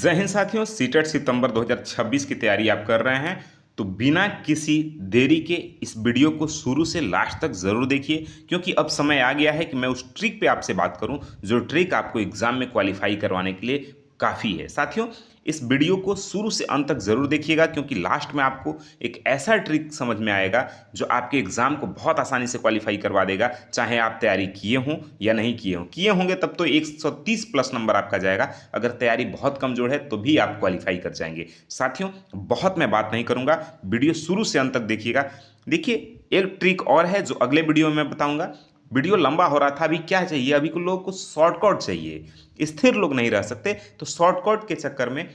जय हिंद साथियों, सीटेट सितंबर 2026 की तैयारी आप कर रहे हैं तो बिना किसी देरी के इस वीडियो को शुरू से लास्ट तक ज़रूर देखिए, क्योंकि अब समय आ गया है कि मैं उस ट्रिक पे आपसे बात करूं जो ट्रिक आपको एग्जाम में क्वालिफाई करवाने के लिए काफ़ी है। साथियों, इस वीडियो को शुरू से अंत तक ज़रूर देखिएगा, क्योंकि लास्ट में आपको एक ऐसा ट्रिक समझ में आएगा जो आपके एग्जाम को बहुत आसानी से क्वालिफाई करवा देगा, चाहे आप तैयारी किए हों या नहीं किए हों। किए होंगे तब तो 130 प्लस नंबर आपका जाएगा, अगर तैयारी बहुत कमज़ोर है तो भी आप क्वालिफाई कर जाएंगे। साथियों, बहुत मैं बात नहीं करूंगा, वीडियो शुरू से अंत तक देखिएगा। देखिए, एक ट्रिक और है जो अगले वीडियो में मैं बताऊंगा। वीडियो लंबा हो रहा था, अभी क्या चाहिए, अभी को लोगों को शॉर्टकट चाहिए, स्थिर लोग नहीं रह सकते, तो शॉर्टकट के चक्कर में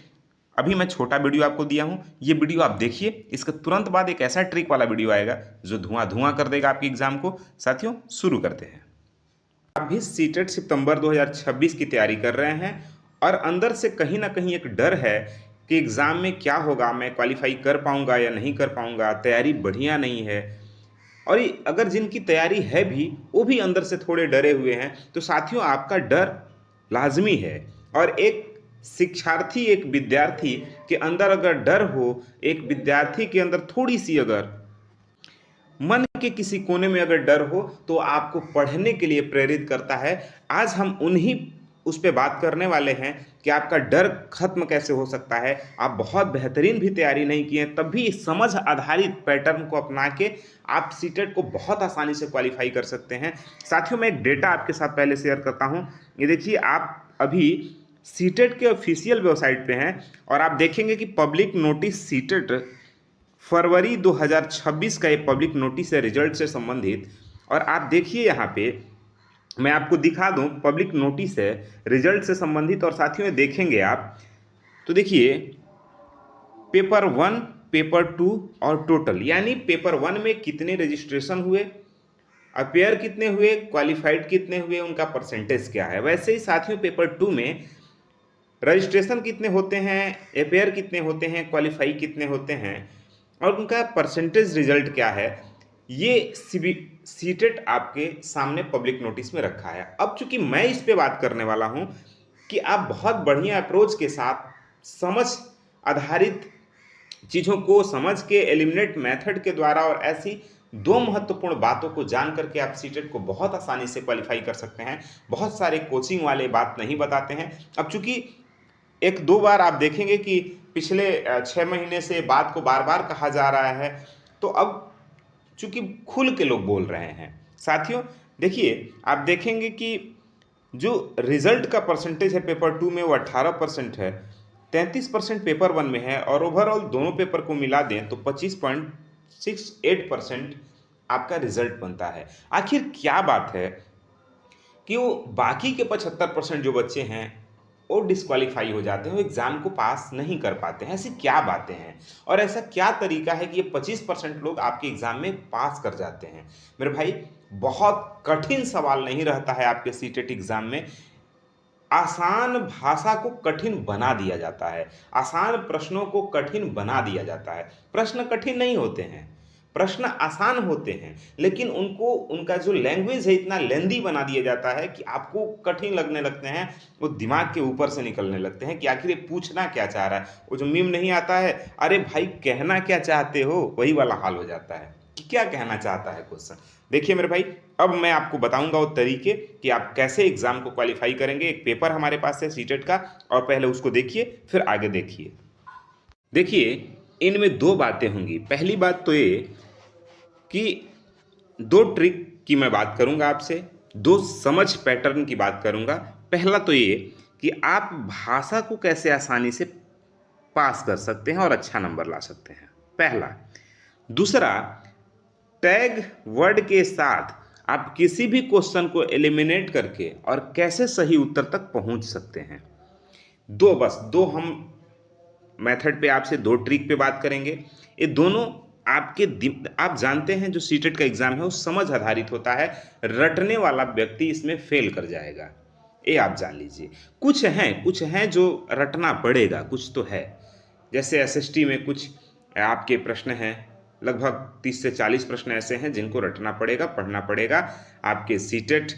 अभी मैं छोटा वीडियो आपको दिया हूं। ये वीडियो आप देखिए, इसके तुरंत बाद एक ऐसा ट्रिक वाला वीडियो आएगा जो धुआं धुआं कर देगा आपके एग्जाम को। साथियों, शुरू करते हैं। आप भी सीटेट सितंबर 2026 की तैयारी कर रहे हैं और अंदर से कहीं ना कहीं एक डर है कि एग्ज़ाम में क्या होगा, मैं क्वालिफाई कर पाऊंगा या नहीं कर पाऊंगा, तैयारी बढ़िया नहीं है। और अगर जिनकी तैयारी है भी, वो भी अंदर से थोड़े डरे हुए हैं। तो साथियों, आपका डर लाजमी है। और एक शिक्षार्थी, एक विद्यार्थी के अंदर अगर डर हो, एक विद्यार्थी के अंदर थोड़ी सी अगर मन के किसी कोने में अगर डर हो, तो आपको पढ़ने के लिए प्रेरित करता है। आज हम उन्हीं उस पे बात करने वाले हैं कि आपका डर खत्म कैसे हो सकता है। आप बहुत बेहतरीन भी तैयारी नहीं किए तब भी समझ आधारित पैटर्न को अपना के आप सीटेट को बहुत आसानी से क्वालिफाई कर सकते हैं। साथियों, मैं एक डेटा आपके साथ पहले शेयर करता हूं। ये देखिए, आप अभी सीटेट के ऑफिशियल वेबसाइट पे हैं और आप देखेंगे कि पब्लिक नोटिस सीटेट फरवरी 2026 का ये पब्लिक नोटिस है रिजल्ट से संबंधित। और आप देखिए, यहाँ पे मैं आपको दिखा दूं, पब्लिक नोटिस है रिजल्ट से संबंधित। और साथियों, देखेंगे आप तो देखिए, पेपर 1, पेपर 2 और टोटल, यानी पेपर 1 में कितने रजिस्ट्रेशन हुए, अपेयर कितने हुए, क्वालिफाइड कितने हुए, उनका परसेंटेज क्या है। वैसे ही साथियों, पेपर 2 में रजिस्ट्रेशन कितने होते हैं, अपेयर कितने होते हैं, क्वालिफाई कितने होते हैं और उनका परसेंटेज रिजल्ट क्या है, ये सीटेट आपके सामने पब्लिक नोटिस में रखा है। अब चूंकि मैं इस पे बात करने वाला हूं कि आप बहुत बढ़िया अप्रोच के साथ समझ आधारित चीज़ों को समझ के एलिमिनेट मेथड के द्वारा और ऐसी दो महत्वपूर्ण बातों को जान करके आप सीटेट को बहुत आसानी से क्वालिफाई कर सकते हैं। बहुत सारे कोचिंग वाले बात नहीं बताते हैं। अब चूंकि एक दो बार आप देखेंगे कि पिछले 6 महीने से बात को बार बार कहा जा रहा है, तो अब चूंकि खुल के लोग बोल रहे हैं। साथियों, देखिए, आप देखेंगे कि जो रिजल्ट का परसेंटेज है पेपर 2 में वो 18% है, 33% पेपर 1 में है और ओवरऑल दोनों पेपर को मिला दें तो 25.68% आपका रिजल्ट बनता है। आखिर क्या बात है कि वो बाकी के 75% जो बच्चे हैं वो डिस्क्वालीफाई हो जाते हैं, वो एग्जाम को पास नहीं कर पाते हैं। ऐसी क्या बातें हैं और ऐसा क्या तरीका है कि ये 25% लोग आपके एग्जाम में पास कर जाते हैं। मेरे भाई, बहुत कठिन सवाल नहीं रहता है आपके सीटेट एग्जाम में। आसान भाषा को कठिन बना दिया जाता है, आसान प्रश्नों को कठिन बना दिया जाता है। प्रश्न कठिन नहीं होते हैं, प्रश्न आसान होते हैं, लेकिन उनको उनका जो लैंग्वेज है इतना लेंदी बना दिया जाता है कि आपको कठिन लगने लगते हैं। वो दिमाग के ऊपर से निकलने लगते हैं कि आखिर ये पूछना क्या चाह रहा है। वो जो मीम नहीं आता है, अरे भाई कहना क्या चाहते हो, वही वाला हाल हो जाता है कि क्या कहना चाहता है क्वेश्चन। देखिए मेरे भाई, अब मैं आपको बताऊंगा वो तरीके कि आप कैसे एग्जाम को क्वालिफाई करेंगे। एक पेपर हमारे पास है सीटेट का, और पहले उसको देखिए फिर आगे देखिए। देखिए, इनमें दो बातें होंगी। पहली बात तो ये कि दो ट्रिक की मैं बात करूंगा आपसे, दो समझ पैटर्न की बात करूंगा। पहला तो ये कि आप भाषा को कैसे आसानी से पास कर सकते हैं और अच्छा नंबर ला सकते हैं, पहला। दूसरा, टैग वर्ड के साथ आप किसी भी क्वेश्चन को एलिमिनेट करके और कैसे सही उत्तर तक पहुंच सकते हैं। बस दो हम मेथड पे आपसे, दो ट्रिक पे बात करेंगे। ये दोनों आप जानते हैं जो सीटेट का एग्जाम है वो समझ आधारित होता है, रटने वाला व्यक्ति इसमें फेल कर जाएगा, ये आप जान लीजिए। कुछ हैं जो रटना पड़ेगा, कुछ तो है। जैसे एसएसटी में कुछ आपके प्रश्न हैं, लगभग 30 से 40 प्रश्न ऐसे हैं जिनको रटना पड़ेगा, पढ़ना पड़ेगा। आपके सीटेट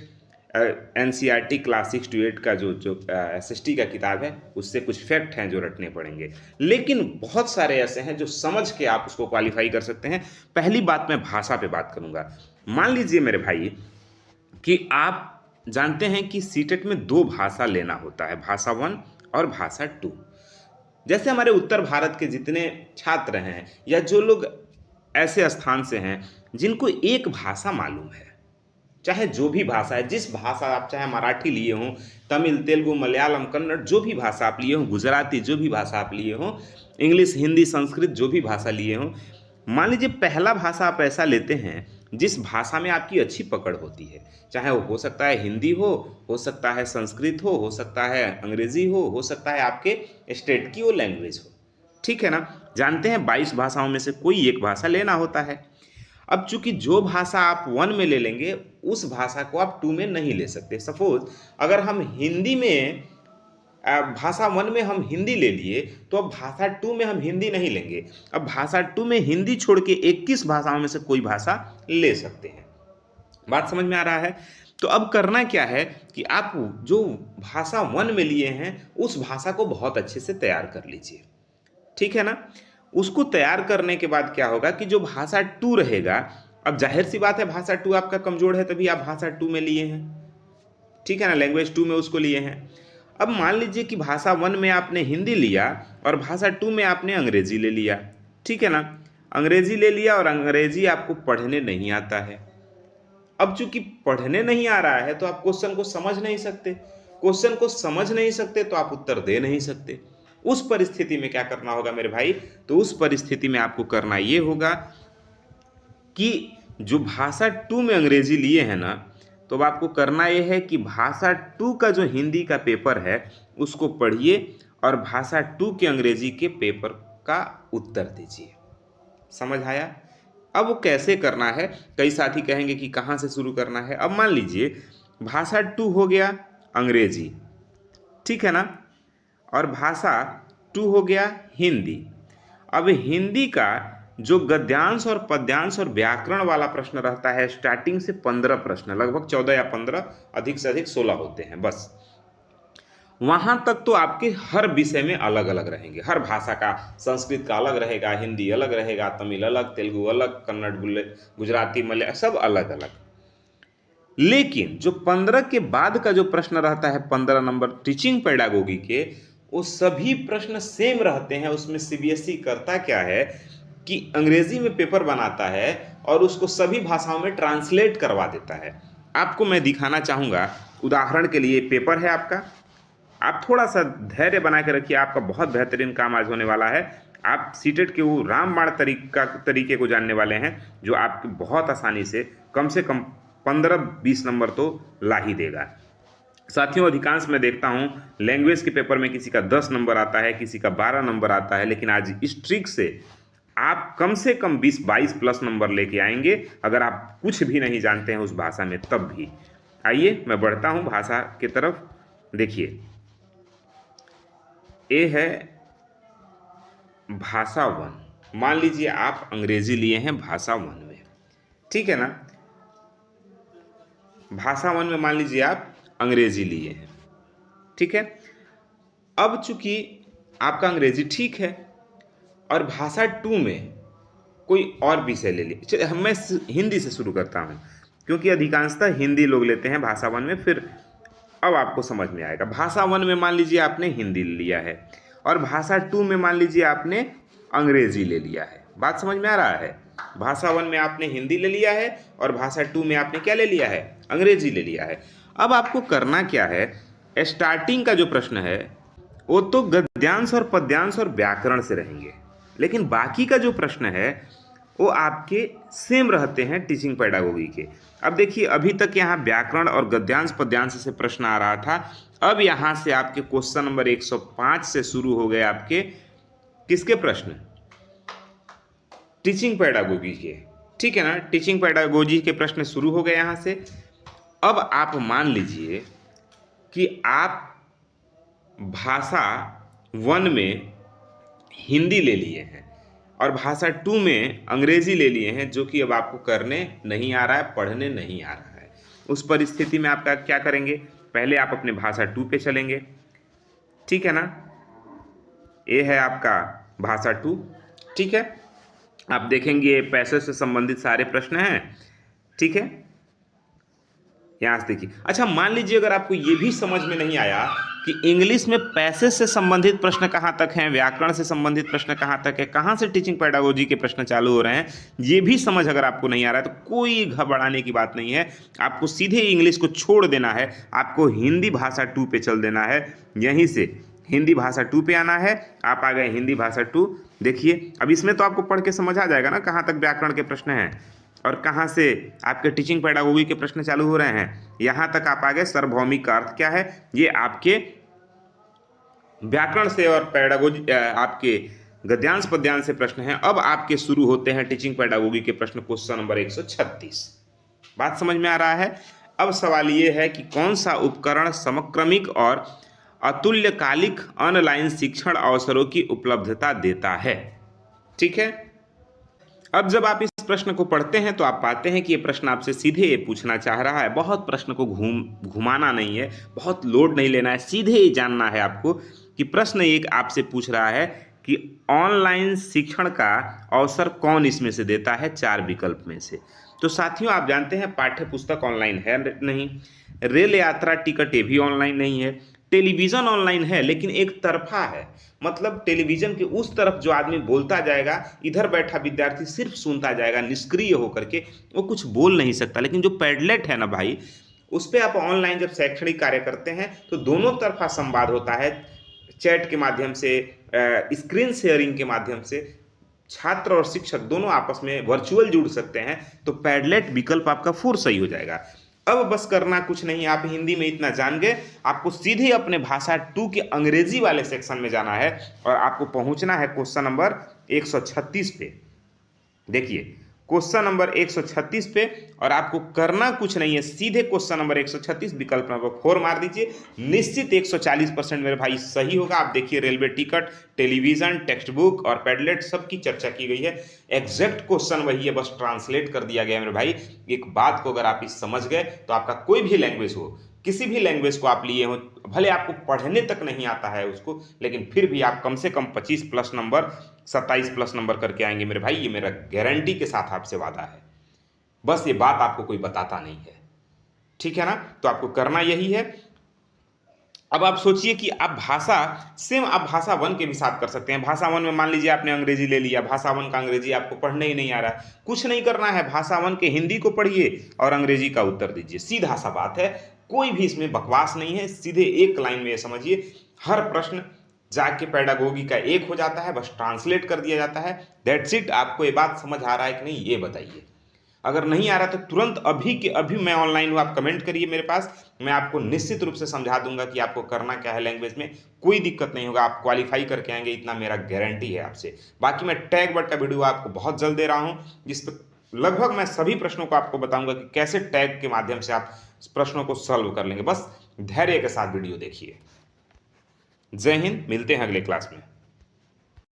एनसीईआरटी क्लास 6 to 8 का जो एसएसटी का किताब है उससे कुछ फैक्ट हैं जो रटने पड़ेंगे, लेकिन बहुत सारे ऐसे हैं जो समझ के आप उसको क्वालिफाई कर सकते हैं। पहली बात मैं भाषा पे बात करूंगा। मान लीजिए मेरे भाई कि आप जानते हैं कि सीटेट में दो भाषा लेना होता है, भाषा 1 और भाषा 2। जैसे हमारे उत्तर भारत के जितने छात्र हैं या जो लोग ऐसे स्थान से हैं जिनको एक भाषा मालूम है, चाहे जो भी भाषा है, जिस भाषा आप चाहे मराठी लिए हों, तमिल, तेलुगु, मलयालम, कन्नड़, जो भी भाषा आप लिए हों, गुजराती, जो भी भाषा आप लिए हों, इंग्लिश, हिंदी, संस्कृत, जो भी भाषा लिए हों, मान लीजिए पहला भाषा आप ऐसा लेते हैं जिस भाषा में आपकी अच्छी पकड़ होती है, चाहे वो हो सकता है हिंदी हो सकता है संस्कृत हो सकता है अंग्रेजी हो सकता है आपके स्टेट की वो लैंग्वेज हो, ठीक है ना। जानते हैं 22 भाषाओं में से कोई एक भाषा लेना होता है। अब चूंकि जो भाषा आप 1 में ले लेंगे उस भाषा को आप 2 में नहीं ले सकते। सपोज अगर हम हिंदी में भाषा 1 में हम हिंदी ले लिए तो अब भाषा 2 में हम हिंदी नहीं लेंगे। अब भाषा 2 में हिंदी छोड़ के 21 भाषाओं में से कोई भाषा ले सकते हैं। बात समझ में आ रहा है? तो अब करना क्या है कि आप जो भाषा 1 में लिए हैं उस भाषा को बहुत अच्छे से तैयार कर लीजिए, ठीक है ना। उसको तैयार करने के बाद क्या होगा कि जो भाषा 2 रहेगा, अब जाहिर सी बात है भाषा 2 आपका कमजोर है तभी आप भाषा 2 में लिए हैं, ठीक है ना, लैंग्वेज 2 में उसको लिए हैं। अब मान लीजिए कि भाषा 1 में आपने हिंदी लिया और भाषा 2 में आपने अंग्रेजी ले लिया, ठीक है ना। अंग्रेजी ले लिया और अंग्रेजी आपको पढ़ने नहीं आता है। अब चूंकि पढ़ने नहीं आ रहा है तो आप क्वेश्चन को समझ नहीं सकते, क्वेश्चन को समझ नहीं सकते तो आप उत्तर दे नहीं सकते। उस परिस्थिति में क्या करना होगा मेरे भाई? तो उस परिस्थिति में आपको करना ये होगा कि जो भाषा 2 में अंग्रेजी लिए हैं ना, तो अब आपको करना ये है कि भाषा 2 का जो हिंदी का पेपर है उसको पढ़िए और भाषा 2 के अंग्रेजी के पेपर का उत्तर दीजिए। समझ आया? अब वो कैसे करना है, कई साथी कहेंगे कि कहाँ से शुरू करना है। अब मान लीजिए भाषा 2 हो गया अंग्रेजी, ठीक है ना, और भाषा 2 हो गया हिंदी। अब हिंदी का जो गद्यांश और पद्यांश और व्याकरण वाला प्रश्न रहता है, स्टार्टिंग से 15 प्रश्न, लगभग 14 या 15, अधिक से अधिक 16 होते हैं बस। वहां तक तो आपके हर विषय में अलग अलग रहेंगे, हर भाषा का, संस्कृत का अलग रहेगा, हिंदी अलग रहेगा, तमिल अलग, तेलुगु अलग, कन्नड़, गुजराती, मलयालम, सब अलग अलग। लेकिन जो 15 के बाद का जो प्रश्न रहता है, 15 नंबर टीचिंग पेडागोगी के, वो सभी प्रश्न सेम रहते हैं। उसमें सीबीएसई करता क्या है कि अंग्रेजी में पेपर बनाता है और उसको सभी भाषाओं में ट्रांसलेट करवा देता है। आपको मैं दिखाना चाहूँगा, उदाहरण के लिए पेपर है आपका, आप थोड़ा सा धैर्य बना के रखिए, आपका बहुत बेहतरीन काम आज होने वाला है। आप सीटेट के वो रामबाण तरीके को जानने वाले हैं जो आपकी बहुत आसानी से कम 15-20 नंबर तो ला ही देगा। साथियों, अधिकांश मैं देखता हूँ लैंग्वेज के पेपर में किसी का 10 नंबर आता है, किसी का 12 नंबर आता है, लेकिन आज इस ट्रिक से आप कम से कम 20-22 प्लस नंबर लेके आएंगे अगर आप कुछ भी नहीं जानते हैं उस भाषा में तब भी। आइए मैं बढ़ता हूँ भाषा की तरफ। देखिए, ये है भाषा 1। मान लीजिए आप अंग्रेजी लिए हैं भाषा 1 में, ठीक है ना। भाषा 1 में मान लीजिए आप अंग्रेजी लिए हैं, ठीक है। अब चूंकि आपका अंग्रेजी ठीक है और भाषा 2 में कोई और विषय ले लीजिए, मैं हिंदी से शुरू करता हूं क्योंकि अधिकांशतः हिंदी लोग लेते हैं भाषा 1 में, फिर अब आपको समझ में आएगा। भाषा 1 में मान लीजिए आपने हिंदी लिया है और भाषा 2 में मान लीजिए आपने अंग्रेजी ले लिया है। बात समझ में आ रहा है? भाषा 1 में आपने हिंदी ले लिया है और भाषा 2 में आपने क्या ले लिया है? अंग्रेजी ले लिया है। अब आपको करना क्या है, स्टार्टिंग का जो प्रश्न है वो तो गद्यांश और पद्यांश और व्याकरण से रहेंगे, लेकिन बाकी का जो प्रश्न है वो आपके सेम रहते हैं टीचिंग पेडागोगी के। अब देखिए, अभी तक यहाँ व्याकरण और गद्यांश पद्यांश से प्रश्न आ रहा था, अब यहाँ से आपके क्वेश्चन नंबर 105 से शुरू हो गए आपके किसके प्रश्न? टीचिंग पेडागोगी के, ठीक है ना। टीचिंग पेडागोगी के प्रश्न शुरू हो गए यहाँ से। अब आप मान लीजिए कि आप भाषा 1 में हिंदी ले लिए हैं और भाषा 2 में अंग्रेजी ले लिए हैं, जो कि अब आपको करने नहीं आ रहा है, पढ़ने नहीं आ रहा है। उस परिस्थिति में आपका क्या करेंगे, पहले आप अपने भाषा 2 पे चलेंगे, ठीक है ना। ये है आपका भाषा 2, ठीक है। आप देखेंगे पैसे से संबंधित सारे प्रश्न हैं, ठीक है। यहाँ से देखिए। अच्छा, मान लीजिए अगर आपको ये भी समझ में नहीं आया कि इंग्लिश में पैसे से संबंधित प्रश्न कहाँ तक हैं, व्याकरण से संबंधित प्रश्न कहाँ तक है, कहाँ से टीचिंग पेडागोजी के प्रश्न चालू हो रहे हैं, ये भी समझ अगर आपको नहीं आ रहा है तो कोई घबराने की बात नहीं है। आपको सीधे इंग्लिश को छोड़ देना है, आपको हिंदी भाषा 2 पे चल देना है। यहीं से हिंदी भाषा 2 पे आना है। आप आ गए हिंदी भाषा 2। देखिए अब इसमें तो आपको पढ़ के समझ आ जाएगा ना कहाँ तक व्याकरण के प्रश्न हैं और कहाँ से आपके टीचिंग पेडागोजी के प्रश्न चालू हो रहे हैं। यहाँ तक आप आ गए। सार्वभौमिक का अर्थ क्या है, ये आपके व्याकरण से और पेडागोजी आपके गद्यांश पद्यांश से प्रश्न हैं। अब आपके शुरू होते हैं टीचिंग पेडागोजी के प्रश्न, क्वेश्चन नंबर 136। बात समझ में आ रहा है। अब सवाल ये है कि कौन सा उपकरण समक्रमिक और अतुल्यकालिक ऑनलाइन शिक्षण अवसरों की उपलब्धता देता है, ठीक है। अब जब आप इस प्रश्न को पढ़ते हैं तो आप पाते हैं कि ये प्रश्न आपसे सीधे पूछना चाह रहा है। बहुत प्रश्न को घुमाना नहीं है, बहुत लोड नहीं लेना है, सीधे जानना है आपको कि प्रश्न एक आपसे पूछ रहा है कि ऑनलाइन शिक्षण का अवसर कौन इसमें से देता है, 4 विकल्प में से। तो साथियों आप जानते हैं पाठ्य पुस्तक ऑनलाइन है नहीं, रेल यात्रा टिकट ये भी ऑनलाइन नहीं है, टेलीविज़न ऑनलाइन है लेकिन एक तरफा है, मतलब टेलीविज़न के उस तरफ जो आदमी बोलता जाएगा, इधर बैठा विद्यार्थी सिर्फ सुनता जाएगा निष्क्रिय होकर के, वो कुछ बोल नहीं सकता। लेकिन जो पैडलेट है ना भाई, उस पर आप ऑनलाइन जब शैक्षणिक कार्य करते हैं तो दोनों तरफा संवाद होता है, चैट के माध्यम से, स्क्रीन शेयरिंग के माध्यम से छात्र और शिक्षक दोनों आपस में वर्चुअल जुड़ सकते हैं। तो पैडलेट विकल्प आपका फुर सही हो जाएगा। अब बस करना कुछ नहीं, आप हिंदी में इतना जान गए, आपको सीधे अपने भाषा 2 के अंग्रेजी वाले सेक्शन में जाना है और आपको पहुंचना है क्वेश्चन नंबर 136 पे। देखिए क्वेश्चन नंबर 136 पे, और आपको करना कुछ नहीं है, सीधे क्वेश्चन नंबर 136 विकल्प नंबर 4 मार दीजिए। निश्चित 140% मेरे भाई सही होगा। आप देखिए railway ticket, television, text book और पैडलेट सबकी चर्चा की गई है। एग्जैक्ट क्वेश्चन वही है, बस ट्रांसलेट कर दिया गया मेरे भाई। एक बात को अगर आप इस समझ गए तो आपका कोई भी लैंग्वेज हो, किसी भी लैंग्वेज को आप लिए हो, भले आपको पढ़ने तक नहीं आता है उसको, लेकिन फिर भी आप कम से कम 25 प्लस नंबर, 27 प्लस नंबर करके आएंगे मेरे भाई। ये मेरा गारंटी के साथ आपसे वादा है। बस ये बात आपको कोई बताता नहीं है, ठीक है ना। तो आपको करना यही है। अब आप सोचिए कि आप भाषा सेम आप भाषा 1 के भी साथ कर सकते हैं। भाषा 1 में मान लीजिए आपने अंग्रेजी ले लिया, भाषा 1 का अंग्रेजी आपको पढ़ने ही नहीं आ रहा, कुछ नहीं करना है, भाषा 1 के हिंदी को पढ़िए और अंग्रेजी का उत्तर दीजिए। सीधा सा बात है, कोई भी इसमें बकवास नहीं है, सीधे एक लाइन में ये समझिए। हर प्रश्न जाके पेडागोगी का एक हो जाता है, बस ट्रांसलेट कर दिया जाता है। That's it. आपको ये बात समझ आ रहा है कि नहीं, ये बताइए। अगर नहीं आ रहा तो तुरंत अभी के अभी मैं ऑनलाइन हूँ, आप कमेंट करिए मेरे पास, मैं आपको निश्चित रूप से समझा दूंगा कि आपको करना क्या है। लैंग्वेज में कोई दिक्कत नहीं होगा, आप क्वालिफाई करके आएंगे, इतना मेरा गारंटी है आपसे। बाकी मैं टैग वर्ड का वीडियो आपको बहुत जल्द दे रहा हूँ, जिस पर लगभग मैं सभी प्रश्नों को आपको बताऊंगा कि कैसे टैग के माध्यम से आप प्रश्नों को सॉल्व कर लेंगे। बस धैर्य के साथ वीडियो देखिए। जय हिंद, मिलते हैं अगले क्लास में।